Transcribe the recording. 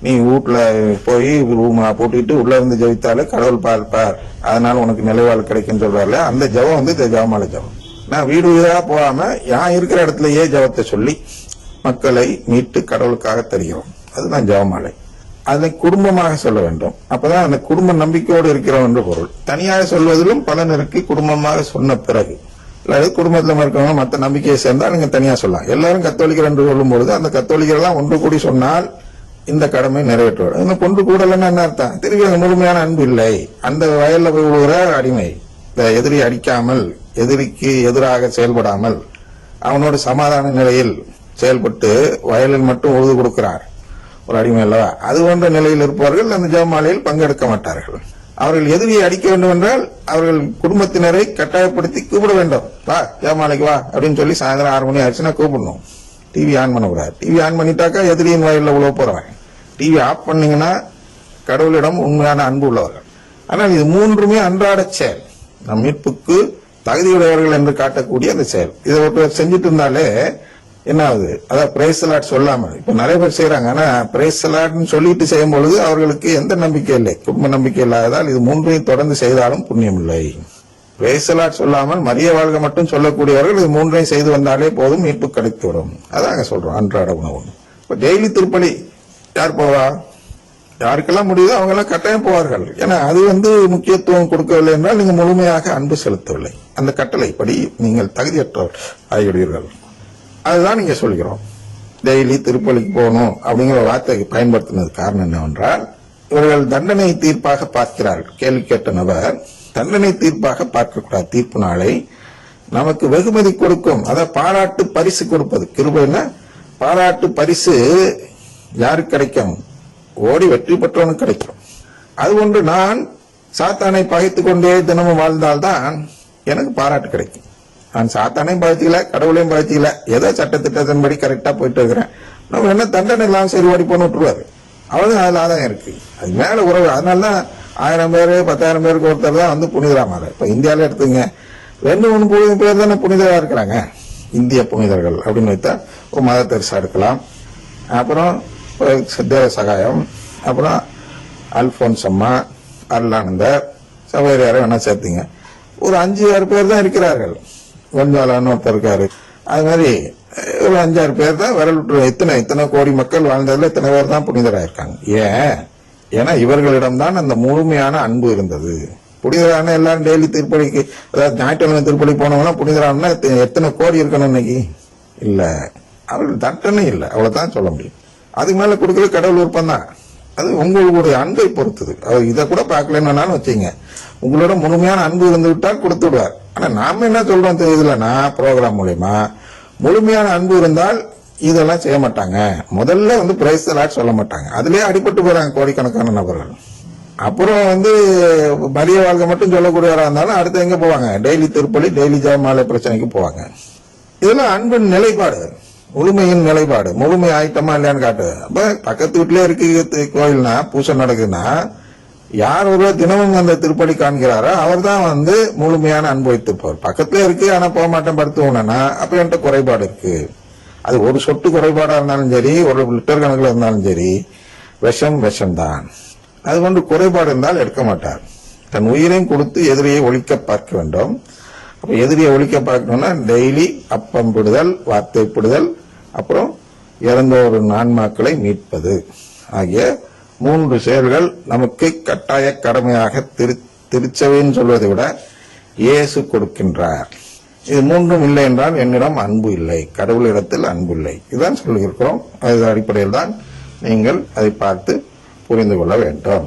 நீ வீட்டுல போய் ரூமா போட்டுட்டு உள்ள இருந்து ஜெபித்தாலே கடவுள் பார்ப்பார், அதனால உனக்கு நிலைவாழ் கிடைக்கும் சொல்றாருல, அந்த ஜபம் வந்து ஜெபமாலை ஜபம். நான் வீடு வீடா போகாம நான் இருக்கிற இடத்துலயே ஜபத்தை சொல்லி மக்களை மீட்டு கடவுளுக்காக தருகிறோம். அதுதான் ஜபமாலை. அதை குடும்பமாக சொல்ல வேண்டும். அப்பதான் அந்த குடும்ப நம்பிக்கையோடு இருக்கிறோம் என்று பொருள். தனியாக சொல்வதிலும் பலன் இருக்கு. குடும்பமாக சொன்ன பிறகு அல்லது குடும்பத்துல இருக்கவங்க மற்ற நம்பிக்கையை சேர்ந்தா நீங்க தனியா சொல்லலாம். எல்லாரும் கத்தோலிக்கர் என்று சொல்லும் பொழுது அந்த கத்தோலிக்கர் எல்லாம் ஒன்று கூடி சொன்னால் இந்த கடமை நிறைவேற்றுவார். கொண்டு கூடலன்னு என்ன அர்த்தம்? திருப்பி அந்த முழுமையான அன்பு இல்லை. அந்த வயல்ல போய் விழுகிற அடிமை, இந்த எதிரி அடிக்காமல், எதிரிக்கு எதிராக செயல்படாமல், அவனோட சமாதான நிலையில் செயல்பட்டு வயலில் மட்டும் உழுது கொடுக்கிறார் ஒரு அடிமை அல்லவா, அது போன்ற நிலையில் இருப்பவர்கள் அந்த ஜெபமாலையில் பங்கெடுக்க மாட்டார்கள். அவர்கள் எதிரியை அடிக்க வேண்டும் என்றால் அவர்கள் குடும்பத்தினரை கட்டாயப்படுத்தி கூப்பிட வேண்டும். வா ஜெபமாலைக்கு வா அப்படின்னு சொல்லி சாயந்தரம் 6 மணி ஆச்சுன்னா கூப்பிடணும். டிவி ஆன் பண்ணக்கூடாது. டிவி ஆன் பண்ணிட்டாக்கா எதிரியின் வயலில் உழவு போறவன். டிவி ஆஃப் பண்ணீங்கன்னா கடவுளிடம் உண்மையான அன்பு உள்ளவர்கள். ஆனால் இது மூன்றுமே அன்றாட செயல், நம் மீட்புக்கு தகுதியுடையவர்கள் என்று காட்டக்கூடிய அந்த செயல். இதை ஒருத்தர் செஞ்சுட்டு இருந்தாலே என்ன ஆகுது? அதான் பிரைஸ் லாட் சொல்லாமல் இப்ப நிறைய பேர் செய்யறாங்க. ஆனா பிரைஸ் லாட்னு சொல்லிட்டு செய்யும் பொழுது அவர்களுக்கு எந்த நம்பிக்கை இல்லை, குடும்ப நம்பிக்கை இல்லாததால் இது மூன்றையும் தொடர்ந்து செய்தாலும் புண்ணியம் இல்லை. பிரைஸ் லாட் சொல்லாமல் மரிய வாழ்க மட்டும் சொல்லக்கூடியவர்கள் இது மூன்றையும் செய்து வந்தாலே போதும், மீட்பு கிடைத்துவிடும். அதாங்க சொல்றோம் அன்றாட உணவு. இப்ப டெய்லி திருப்பலி யார் போவா? யாருக்கெல்லாம் முடியுதோ அவங்க எல்லாம் கட்டாயம் போவார்கள். ஏன்னா அது முக்கியத்துவம் கொடுக்கவில்லை என்றால் நீங்க முழுமையாக அன்பு செலுத்தவில்லை. அந்த கட்டளைப்படி நீங்கள் தகுதியற்றவர் ஆகிவிடுவீர்கள். அதுதான் நீங்க சொல்கிறோம். டெய்லி திருப்பலிக்கு போகணும் அப்படிங்கிற வார்த்தைக்கு பயன்படுத்தினது காரணம் என்னவென்றால் இவர்கள் தண்டனை தீர்ப்பாக பார்க்கிறார்கள். கேள்வி கேட்ட நபர் தண்டனை தீர்ப்பாக பார்க்கக்கூடாது. தீர்ப்பு நாளை நமக்கு வெகுமதி கொடுக்கும், அதாவது பாராட்டு பரிசு கொடுப்பது. கிருபைன்னா பாராட்டு பரிசு யாருக்கு கிடைக்கும்? ஓடி வெற்றி பெற்றவனுக்கு கிடைக்கும். அதுபோன்று நான் சாத்தானை பகைத்துக் கொண்டே தினமும் வாழ்ந்தால்தான் எனக்கு பாராட்டு கிடைக்கும். நான் சாத்தானையும் பகிச்சிக்கல, கடவுளையும் பகிச்சிக்கல, ஏதோ சட்டத்திட்டத்தின்படி கரெக்டா போயிட்டு இருக்கிறேன். நம்ம என்ன தண்டனை எல்லாம் சரி ஓடி போன்னு விட்டுருவாரு. அவ்வளவுதான் அதுல ஆதாயம் இருக்கு. அது மேல உறவு. அதனாலதான் 1000 பேரு 10,000 பேருக்கு ஒருத்தர் தான் புனிதராமாறு. இப்ப இந்தியாவில எடுத்துங்க 2-3 பேர் தானே புனிதரா இருக்கிறாங்க, இந்திய புனிதர்கள் அப்படின்னு வைத்தா. மதர் தெரசா இருக்கலாம், அப்புறம் தேவ சகாயம், அப்புறம் அல்போன்ஸ் அம்மா, அருளானந்தர், சவேரியாரை வேணா சேர்த்துங்க. ஒரு 5-6 பேர் தான் இருக்கிறார்கள். கொஞ்சாலான்னு ஒருத்தர் இருக்காரு. அது மாதிரி ஒரு 5-6 பேர் தான் விரல் விட்டு இத்தனை கோடி மக்கள் வாழ்ந்ததுல இத்தனை பேர் தான் புனிதராயிருக்காங்க. ஏன்னா இவர்களிடம்தான் அந்த முழுமையான அன்பு இருந்தது. புனிதரான எல்லாரும் டெய்லி திருப்பலிக்கு, அதாவது ஞாயிற்றுக்கிழமை திருப்பலி போனவங்கன்னா புனிதரானா எத்தனை கோடி இருக்கணும் இன்னைக்கு? இல்ல, அவர்கள் தண்டனை இல்லை, அவ்வளவுதான் சொல்ல முடியும். அதுக்கு மேல கொடுக்கறது கடவுள் விருப்பம் தான். அது உங்களுடைய அன்பை பொறுத்தது. இதை கூட பார்க்கலன்னு வச்சுங்க, உங்களோட முழுமையான அன்பு இருந்து விட்டால் கொடுத்து விடுவார். ஆனா நாம என்ன சொல்றோம் தெரியுதுலன்னா, ப்ரோக்ராம் மூலமா முழுமையான அன்பு இருந்தால் இதெல்லாம் செய்ய மாட்டாங்க. முதல்ல பிரைஸ் லாட் சொல்ல மாட்டாங்க. அதுலயே அடிபட்டு போறாங்க கோடிக்கணக்கான நபர்கள். அப்புறம் மரிய வாழ்க்கை மட்டும் சொல்லக்கூடியவரா இருந்தாலும் அடுத்து எங்க போவாங்க? டெய்லி திருப்பலி, டெய்லி ஜெபமாலை பிரச்சனைக்கு போவாங்க. இதெல்லாம் அன்பின் நிலைப்பாடு, முழுமையின் நிலைப்பாடு. முழுமை ஆயிட்டமா இல்லையான்னு காட்டு. அப்ப பக்கத்து வீட்டிலே இருக்கு கோயில்னா, பூசை நடக்குதுன்னா, யார் ஒருவர் தினமும் அந்த திருப்பலி காண்கிறாரோ அவர் தான் முழுமையான அன்பு வைத்திருப்பார். பக்கத்துல இருக்கு ஆனா போக மாட்டேன் படுத்துவோம்னா அப்ப என்கிட்ட குறைபாடு இருக்கு. அது ஒரு சொட்டு குறைபாடா இருந்தாலும் சரி, ஒரு லிட்டர் கணக்குல இருந்தாலும் சரி, விஷம்தான். அது கொண்டு குறைபாடு இருந்தால் எடுக்க மாட்டார். தன் உயிரையும் கொடுத்து எதிரியை ஒழிக்க பார்க்க வேண்டும். அப்ப எதிரியை ஒழிக்க பார்க்கணும்னா டெய்லி அப்பம் பிடுதல், வார்த்தை பிடுதல், அப்புறம் இறந்த ஒரு ஆன்மாக்களை மீட்பது ஆகிய 3 செயல்கள் நமக்கு கட்டாய கடமையாக திருச்சபைன்னு சொல்வதை விட இயேசு கொடுக்கின்றார். இது 3ம் இல்லை என்றால் என்னிடம் அன்பு இல்லை, கடவுளிடத்தில் அன்பு இல்லை. இதுதான் சொல்லியிருக்கிறோம். அது அடிப்படையில் தான் நீங்கள் அதை பார்த்து புரிந்து கொள்ள வேண்டும்.